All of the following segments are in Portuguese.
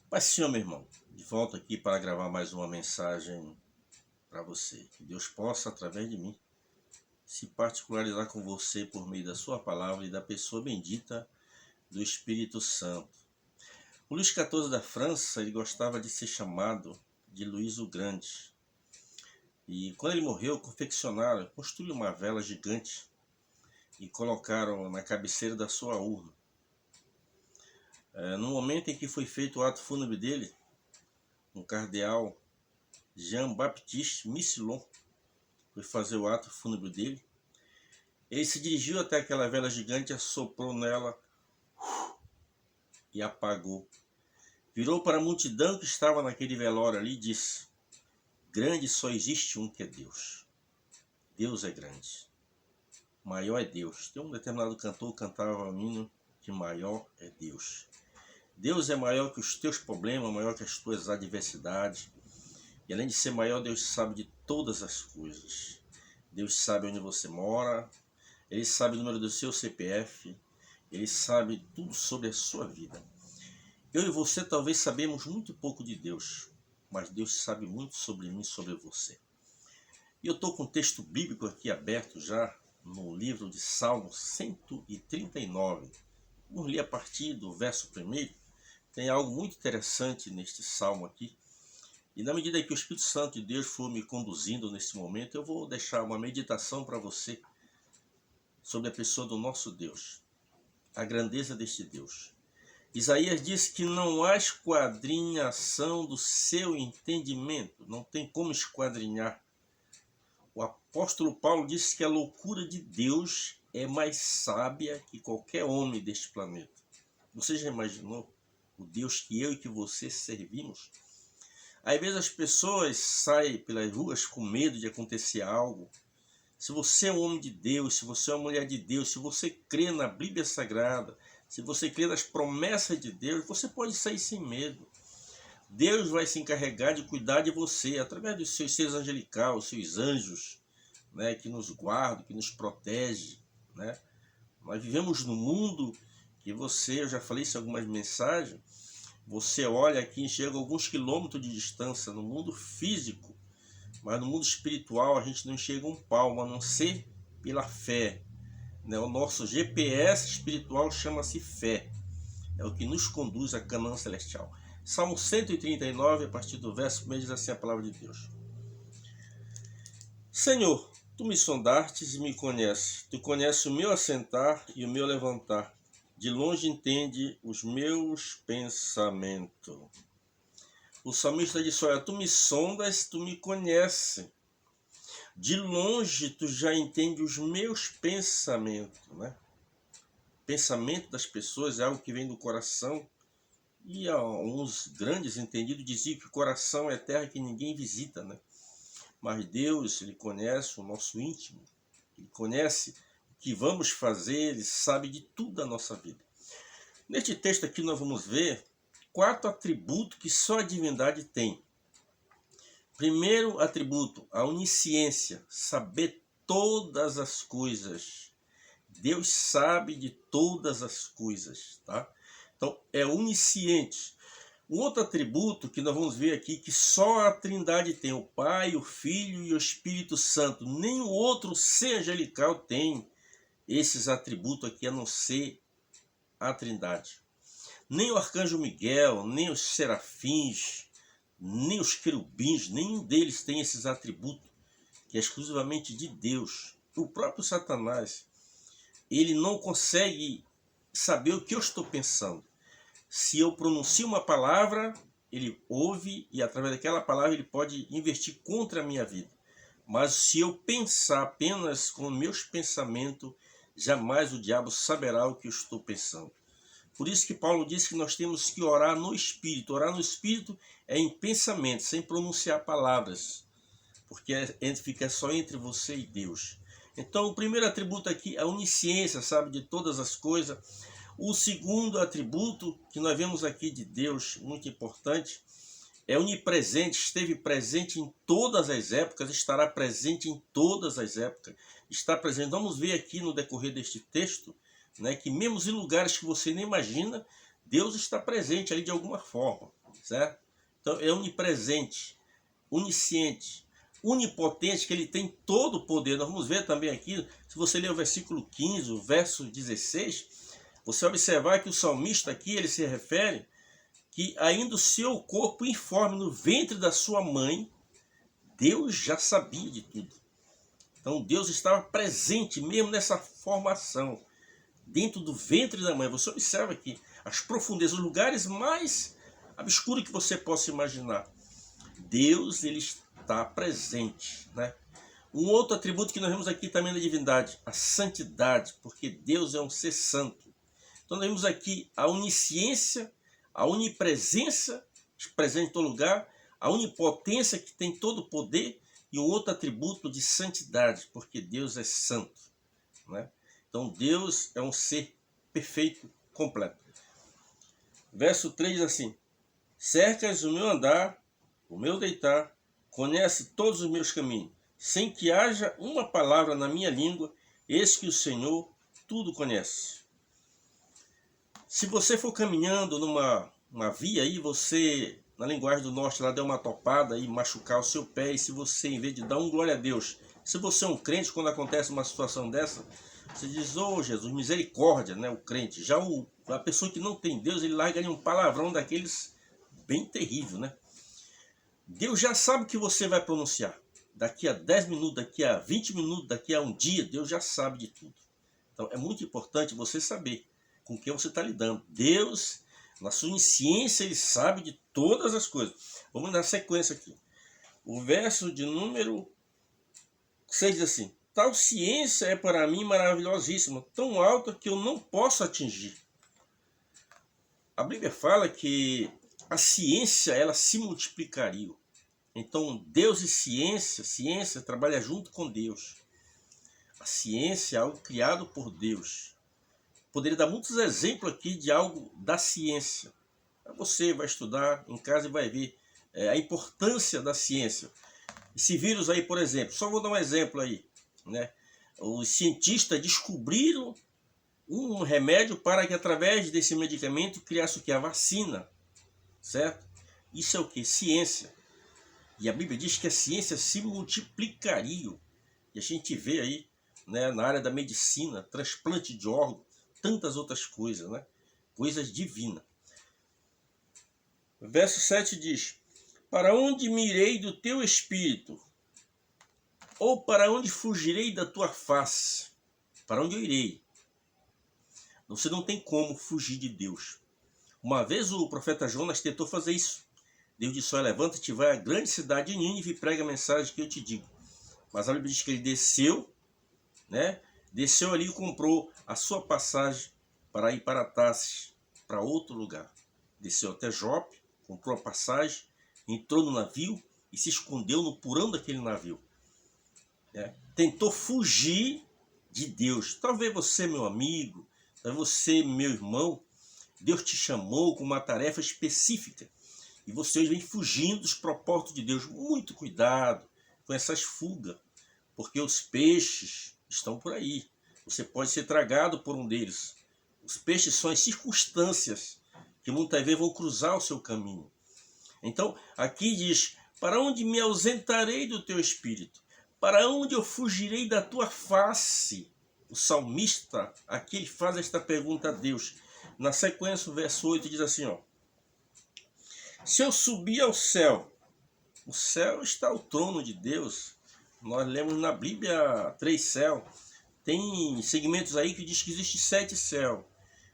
Pai Senhor, meu irmão, de volta aqui para gravar mais uma mensagem para você. Que Deus possa, através de mim, se particularizar com você por meio da sua palavra e da pessoa bendita do Espírito Santo. O Luís XIV da França, ele gostava de ser chamado de Luís o Grande. E quando ele morreu, construíram uma vela gigante e colocaram na cabeceira da sua urna. No momento em que foi feito o ato fúnebre dele, um cardeal, Jean-Baptiste Missilon, foi fazer o ato fúnebre dele. Ele se dirigiu até aquela vela gigante, assoprou nela e apagou. Virou para a multidão que estava naquele velório ali e disse: grande só existe um, que é Deus. Deus é grande. Maior é Deus. Tem um determinado cantor que cantava um hino que maior é Deus. Deus é maior que os teus problemas, maior que as tuas adversidades. E além de ser maior, Deus sabe de todas as coisas. Deus sabe onde você mora, Ele sabe o número do seu CPF, Ele sabe tudo sobre a sua vida. Eu e você talvez sabemos muito pouco de Deus, mas Deus sabe muito sobre mim e sobre você. E eu estou com um texto bíblico aqui aberto já no livro de Salmo 139. Vamos ler a partir do verso 1. Tem algo muito interessante neste salmo aqui. E na medida que o Espírito Santo de Deus for me conduzindo nesse momento, eu vou deixar uma meditação para você sobre a pessoa do nosso Deus, a grandeza deste Deus. Isaías diz que não há esquadrinhação do seu entendimento, não tem como esquadrinhar. O apóstolo Paulo disse que a loucura de Deus é mais sábia que qualquer homem deste planeta. Você já imaginou o Deus que eu e que você servimos? Às vezes as pessoas saem pelas ruas com medo de acontecer algo. Se você é um homem de Deus, se você é uma mulher de Deus, se você crê na Bíblia Sagrada, se você crê nas promessas de Deus, você pode sair sem medo. Deus vai se encarregar de cuidar de você através dos seus seres angelicais, os seus anjos, né, que nos guardam, que nos protegem, né? Nós vivemos num mundo que eu já falei isso em algumas mensagens, você olha aqui e enxerga alguns quilômetros de distância no mundo físico, mas no mundo espiritual a gente não enxerga um palmo, a não ser pela fé. O nosso GPS espiritual chama-se fé. É o que nos conduz à Canaã celestial. Salmo 139, a partir do verso 1, diz assim a palavra de Deus. Senhor, tu me sondastes e me conheces. Tu conheces o meu assentar e o meu levantar. De longe entende os meus pensamentos. O salmista disse: olha, tu me sondas, tu me conheces. De longe tu já entende os meus pensamentos, né? Pensamento das pessoas é algo que vem do coração. E alguns grandes entendidos diziam que o coração é terra que ninguém visita, né? Mas Deus, Ele conhece o nosso íntimo. Ele conhece o que vamos fazer, Ele sabe de tudo da nossa vida. Neste texto aqui nós vamos ver 4 atributos que só a divindade tem. Primeiro atributo, a onisciência, saber todas as coisas. Deus sabe de todas as coisas, tá? Então, é onisciente. Um outro atributo que nós vamos ver aqui, que só a Trindade tem, o Pai, o Filho e o Espírito Santo. Nenhum outro ser angelical tem esses atributos aqui, a não ser a Trindade. Nem o arcanjo Miguel, nem os serafins, nem os querubins, nenhum deles tem esses atributos, que é exclusivamente de Deus. O próprio Satanás, ele não consegue saber o que eu estou pensando. Se eu pronuncio uma palavra, ele ouve e através daquela palavra ele pode investir contra a minha vida. Mas se eu pensar apenas com meus pensamentos, jamais o diabo saberá o que eu estou pensando. Por isso que Paulo diz que nós temos que orar no Espírito. Orar no Espírito é em pensamento, sem pronunciar palavras, porque fica só entre você e Deus. Então, o primeiro atributo aqui é a onisciência, sabe de todas as coisas. O segundo atributo que nós vemos aqui de Deus, muito importante, é onipresente, esteve presente em todas as épocas, estará presente em todas as épocas. Está presente. Vamos ver aqui no decorrer deste texto, né, que mesmo em lugares que você nem imagina, Deus está presente ali de alguma forma. certo? Então é onipresente, onisciente, onipotente, que ele tem todo o poder. Nós vamos ver também aqui, se você ler o versículo 15, o verso 16, você observar que o salmista aqui, ele se refere que ainda o seu corpo informe no ventre da sua mãe, Deus já sabia de tudo. Então Deus estava presente mesmo nessa formação, dentro do ventre da mãe. Você observa aqui as profundezas, os lugares mais obscuros que você possa imaginar. Deus, ele está presente, né? Um outro atributo que nós vemos aqui também na divindade, a santidade, porque Deus é um ser santo. Então nós vemos aqui a onisciência, a onipresença, presente em todo lugar, a onipotência, que tem todo o poder, e um outro atributo de santidade, porque Deus é santo, né? Então Deus é um ser perfeito, completo. Verso 3 diz assim: cercas o meu andar, o meu deitar, conhece todos os meus caminhos, sem que haja uma palavra na minha língua, eis que o Senhor tudo conhece. Se você for caminhando numa via aí, você, na linguagem do norte, lá deu uma topada e machucar o seu pé, e se você, em vez de dar um glória a Deus, se você é um crente, quando acontece uma situação dessa, você diz, ô Jesus, misericórdia, né, o crente. Já a pessoa que não tem Deus, ele larga ali um palavrão daqueles bem terrível, né? Deus já sabe o que você vai pronunciar. Daqui a 10 minutos, daqui a 20 minutos, daqui a um dia, Deus já sabe de tudo. Então é muito importante você saber com quem você está lidando. Deus, na sua onisciência, ele sabe de todas as coisas. Vamos na sequência aqui. O verso de número 6 diz assim: tal ciência é para mim maravilhosíssima, tão alta que eu não posso atingir. A Bíblia fala que a ciência, ela se multiplicaria. Então, Deus e ciência trabalha junto com Deus. A ciência é algo criado por Deus. Poderia dar muitos exemplos aqui de algo da ciência. Você vai estudar em casa e vai ver a importância da ciência. Esse vírus aí, por exemplo, só vou dar um exemplo aí, né? Os cientistas descobriram um remédio para que através desse medicamento criasse o que? A vacina, certo? Isso é o que? Ciência. E a Bíblia diz que a ciência se multiplicaria. E a gente vê aí, né, na área da medicina, transplante de órgão, tantas outras coisas, né? Coisas divinas. Verso 7 diz: para onde me irei do teu espírito? Ou para onde fugirei da tua face? Para onde eu irei? Você não tem como fugir de Deus. Uma vez o profeta Jonas tentou fazer isso. Deus disse: levanta-te, vai à grande cidade de Nínive e prega a mensagem que eu te digo. Mas a Bíblia diz que ele desceu, né? Desceu ali e comprou a sua passagem para ir para Tarsis, para outro lugar. Desceu até Jope, comprou a passagem, entrou no navio e se escondeu no porão daquele navio. Tentou fugir de Deus. Talvez você, meu amigo, talvez você, meu irmão, Deus te chamou com uma tarefa específica e você hoje vem fugindo dos propósitos de Deus. Muito cuidado com essas fugas, porque os peixes estão por aí. Você pode ser tragado por um deles. Os peixes são as circunstâncias que muitas vezes vão cruzar o seu caminho. Então, aqui diz: para onde me ausentarei do teu espírito? Para onde eu fugirei da tua face? O salmista aqui ele faz esta pergunta a Deus. Na sequência, o verso 8 diz assim, ó: se eu subir ao céu, o céu está ao trono de Deus. Nós lemos na Bíblia 3 céus. Tem segmentos aí que diz que existe 7 céus.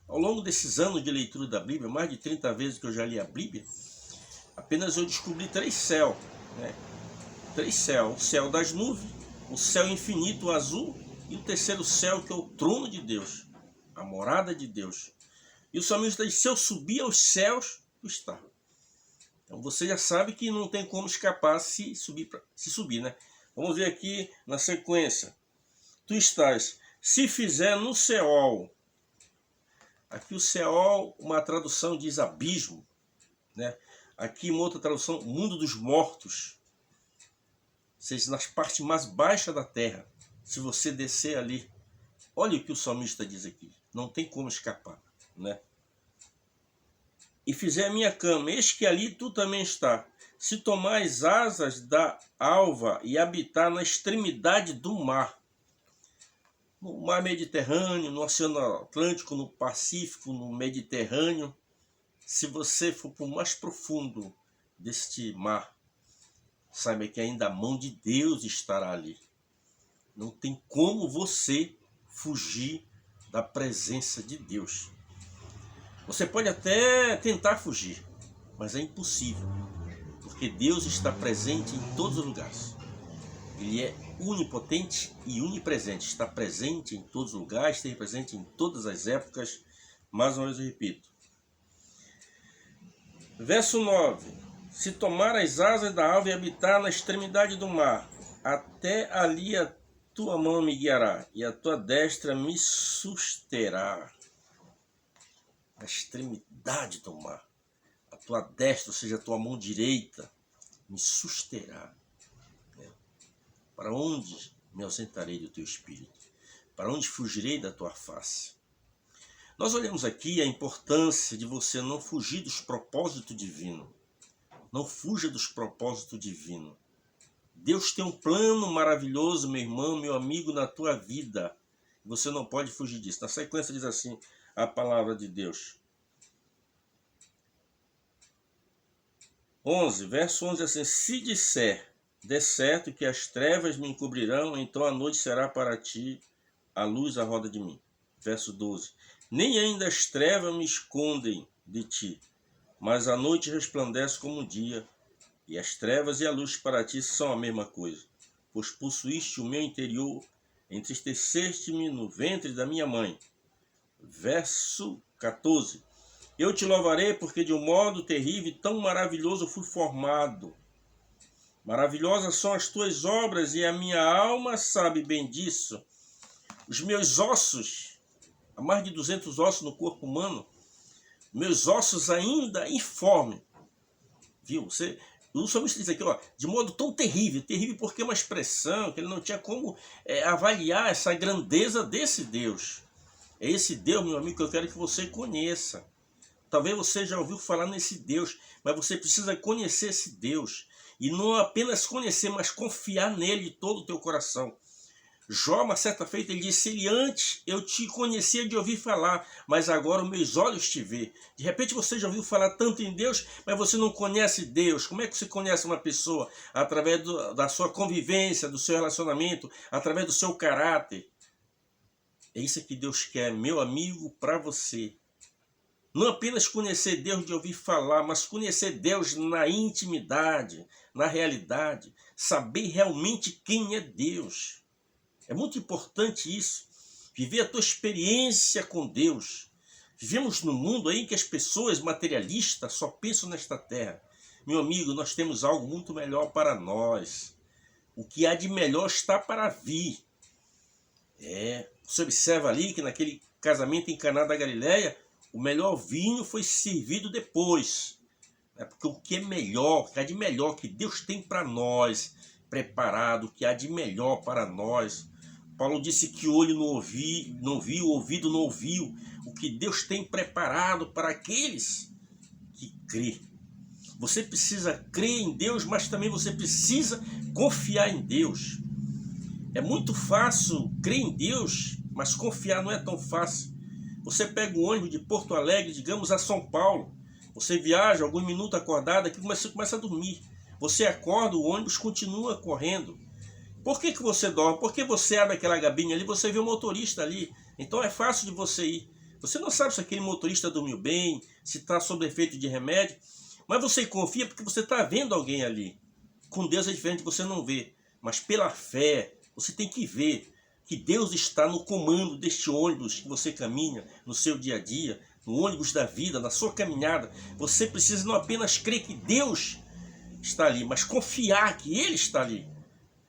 Ao longo desses anos de leitura da Bíblia, mais de 30 vezes que eu já li a Bíblia, apenas eu descobri 3 céus, né? 3 céus: o céu das nuvens, o céu infinito, o azul, e o terceiro céu, que é o trono de Deus, a morada de Deus. E o salmista diz: se eu subir aos céus, tu está. Então você já sabe que não tem como escapar se subir, né? Vamos ver aqui na sequência. Tu estás, se fizer no Seol. Aqui o Seol, uma tradução diz abismo, né? Aqui uma outra tradução, mundo dos mortos. Ou seja, nas partes mais baixas da terra. Se você descer ali, olha o que o salmista diz aqui. Não tem como escapar, né? e fizer a minha cama, eis que ali tu também está. Se tomar as asas da alva e habitar na extremidade do mar, no mar Mediterrâneo, no Oceano Atlântico, no Pacífico, no Mediterrâneo, se você for para o mais profundo deste mar, saiba que ainda a mão de Deus estará ali. Não tem como você fugir da presença de Deus. Você pode até tentar fugir, mas é impossível, porque Deus está presente em todos os lugares. Ele é onipotente e onipresente, está presente em todos os lugares, está presente em todas as épocas. Mais uma vez eu repito. Verso 9. Se tomar as asas da alva e habitar na extremidade do mar, até ali a tua mão me guiará e a tua destra me susterá. Na extremidade do mar, a tua destra, ou seja, a tua mão direita, me susterá. Para onde me ausentarei do teu espírito? Para onde fugirei da tua face? Nós olhamos aqui a importância de você não fugir dos propósitos divinos. Não fuja dos propósitos divinos. Deus tem um plano maravilhoso, meu irmão, meu amigo, na tua vida. Você não pode fugir disso. Na sequência diz assim a palavra de Deus. 11, verso 11 assim. Se disser, de certo que as trevas me encobrirão, então a noite será para ti a luz à roda de mim. Verso 12. Nem ainda as trevas me escondem de ti, mas a noite resplandece como o dia, e as trevas e a luz para ti são a mesma coisa. Pois possuíste o meu interior, entristeceste-me no ventre da minha mãe. Verso 14. Eu te louvarei porque de um modo terrível e tão maravilhoso fui formado. Maravilhosas são as tuas obras e a minha alma sabe bem disso. Os meus ossos, há mais de 200 ossos no corpo humano, meus ossos ainda informes. Viu? O salmista diz aqui, ó, de modo tão terrível, terrível porque é uma expressão que ele não tinha como avaliar essa grandeza desse Deus. É esse Deus, meu amigo, que eu quero que você conheça. Talvez você já ouviu falar nesse Deus, mas você precisa conhecer esse Deus. E não apenas conhecer, mas confiar nele de todo o teu coração. Jó, uma certa feita, ele disse, ele antes eu te conhecia de ouvir falar, mas agora os meus olhos te vê. De repente você já ouviu falar tanto em Deus, mas você não conhece Deus. Como é que você conhece uma pessoa? Através da sua convivência, do seu relacionamento, através do seu caráter. É isso que Deus quer, meu amigo, para você. Não apenas conhecer Deus de ouvir falar, mas conhecer Deus na intimidade, na realidade. Saber realmente quem é Deus. É muito importante isso. Viver a tua experiência com Deus. Vivemos num mundo aí que as pessoas materialistas só pensam nesta terra. Meu amigo, nós temos algo muito melhor para nós. O que há de melhor está para vir. Você observa ali que naquele casamento em Caná da Galileia, o melhor vinho foi servido depois. Porque o que é melhor, o que há de melhor que Deus tem para nós, preparado, o que há de melhor para nós. Paulo disse que o olho não viu, o ouvido não ouviu, o que Deus tem preparado para aqueles que crê. Você precisa crer em Deus, mas também você precisa confiar em Deus. É muito fácil crer em Deus, mas confiar não é tão fácil. Você pega o ônibus de Porto Alegre, digamos, a São Paulo. Você viaja alguns minutos acordado, aqui você começa a dormir. Você acorda, o ônibus continua correndo. Por que você dorme? Porque você abre aquela gabine ali, você vê o motorista ali. Então é fácil de você ir. Você não sabe se aquele motorista dormiu bem, se está sob efeito de remédio. Mas você confia porque você está vendo alguém ali. Com Deus é diferente, você não vê. Mas pela fé, você tem que ver que Deus está no comando deste ônibus que você caminha no seu dia a dia, no ônibus da vida, na sua caminhada. Você precisa não apenas crer que Deus está ali, mas confiar que Ele está ali.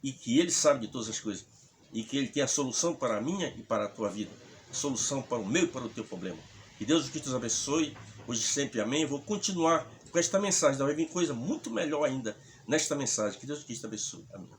E que Ele sabe de todas as coisas. E que Ele tem a solução para a minha e para a tua vida. A solução para o meu e para o teu problema. Que Deus nos abençoe, hoje e sempre, amém. Vou continuar com esta mensagem, vai vir coisa muito melhor ainda nesta mensagem. Que Deus te abençoe, amém.